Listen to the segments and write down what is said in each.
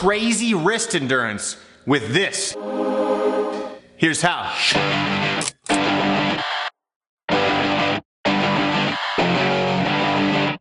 crazy wrist endurance with this. Here's how.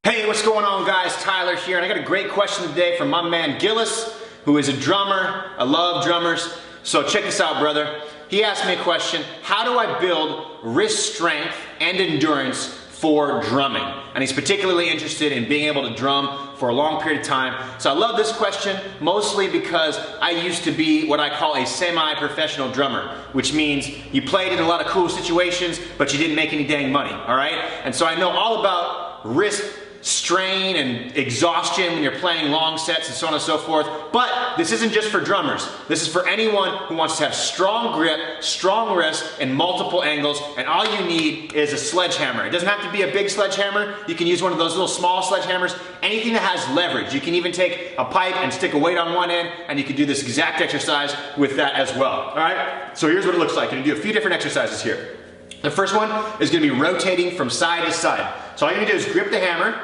Hey, what's going on guys? Tyler here, and I got a great question today from my man Gillis, who is a drummer. I love drummers. So check this out, brother. He asked me a question: how do I build wrist strength and endurance for drumming? And he's particularly interested in being able to drum for a long period of time. So I love this question mostly because I used to be what I call a semi-professional drummer, which means you played in a lot of cool situations, but you didn't make any dang money, all right? And so I know all about wrist strain and exhaustion when you're playing long sets and so on and so forth. But this isn't just for drummers. This is for anyone who wants to have strong grip, strong wrist, and multiple angles, and all you need is a sledgehammer. It doesn't have to be a big sledgehammer. You can use one of those little small sledgehammers, anything that has leverage. You can even take a pipe and stick a weight on one end, and you can do this exact exercise with that as well. All right? So here's what it looks like. You're gonna do a few different exercises here. The first one is gonna be rotating from side to side. So all you're gonna do is grip the hammer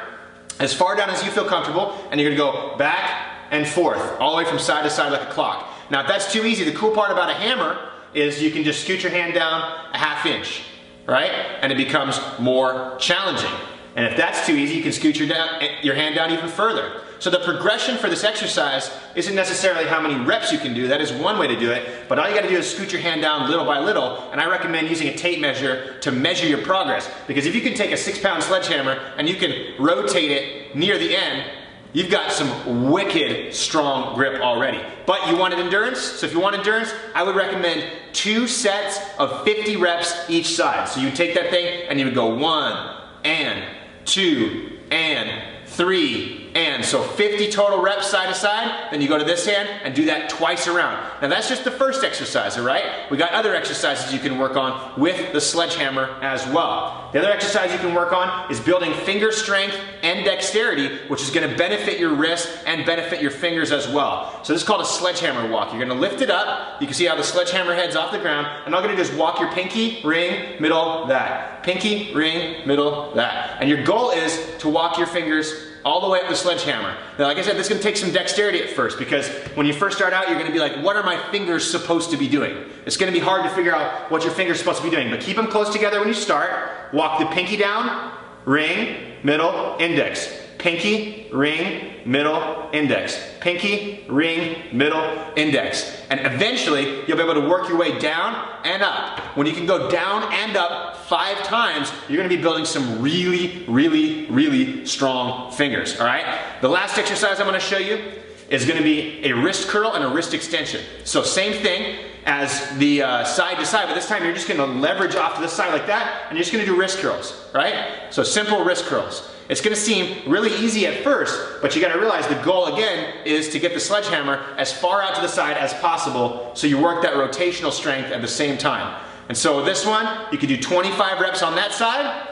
as far down as you feel comfortable, and you're gonna go back and forth, all the way from side to side like a clock. Now if that's too easy, the cool part about a hammer is you can just scoot your hand down a ½ inch, right? And it becomes more challenging. And if that's too easy, you can scoot your hand down even further. So the progression for this exercise isn't necessarily how many reps you can do. That is one way to do it, but all you gotta do is scoot your hand down little by little, and I recommend using a tape measure to measure your progress. Because if you can take a 6-pound sledgehammer and you can rotate it near the end, you've got some wicked strong grip already. But you wanted endurance? So if you want endurance, I would recommend 2 sets of 50 reps each side. So you take that thing and you would go 1 and 2 and 3 and so 50 total reps side to side. Then you go to this hand and do that twice around. Now that's just the first exercise, all right? We got other exercises you can work on with the sledgehammer as well. The other exercise you can work on is building finger strength and dexterity, which is gonna benefit your wrist and benefit your fingers as well. So this is called a sledgehammer walk. You're gonna lift it up. You can see how the sledgehammer heads off the ground, and all you're gonna do is walk your pinky, ring, middle, that. Pinky, ring, middle, that. And your goal is to walk your fingers all the way up the sledgehammer. Now, like I said, this is gonna take some dexterity at first, because when you first start out, you're gonna be like, what are my fingers supposed to be doing? It's gonna be hard to figure out what your fingers are supposed to be doing, but keep them close together when you start. Walk the pinky down, ring, middle, index. Pinky, ring, middle, index. Pinky, ring, middle, index. And eventually, you'll be able to work your way down and up. When you can go down and up 5 times, you're gonna be building some really, really, really strong fingers, all right? The last exercise I'm gonna show you is gonna be a wrist curl and a wrist extension. So same thing as the side to side, but this time you're just gonna leverage off to the side like that, and you're just gonna do wrist curls, right? So simple wrist curls. It's gonna seem really easy at first, but you gotta realize the goal again is to get the sledgehammer as far out to the side as possible, so you work that rotational strength at the same time. And so with this one, you can do 25 reps on that side,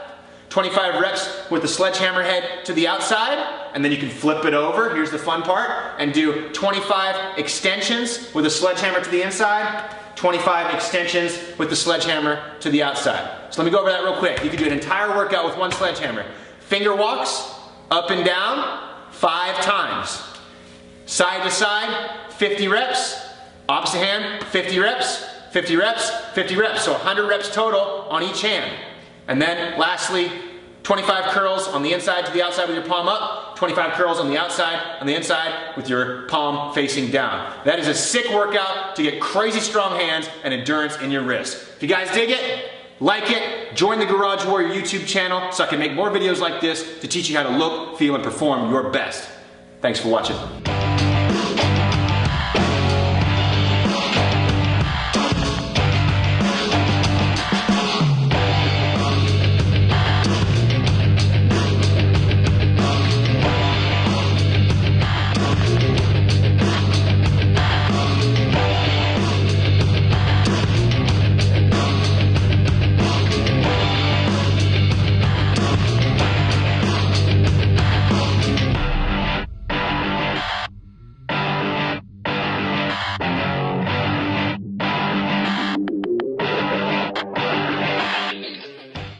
25 reps with the sledgehammer head to the outside, and then you can flip it over, here's the fun part, and do 25 extensions with the sledgehammer to the inside, 25 extensions with the sledgehammer to the outside. So let me go over that real quick. You can do an entire workout with one sledgehammer. Finger walks, up and down, 5 times. Side to side, 50 reps. Opposite hand, 50 reps, 50 reps, 50 reps. So 100 reps total on each hand. And then lastly, 25 curls on the inside to the outside with your palm up, 25 curls on the inside with your palm facing down. That is a sick workout to get crazy strong hands and endurance in your wrist. If you guys dig it, like it, join the Garage Warrior YouTube channel so I can make more videos like this to teach you how to look, feel, and perform your best. Thanks for watching.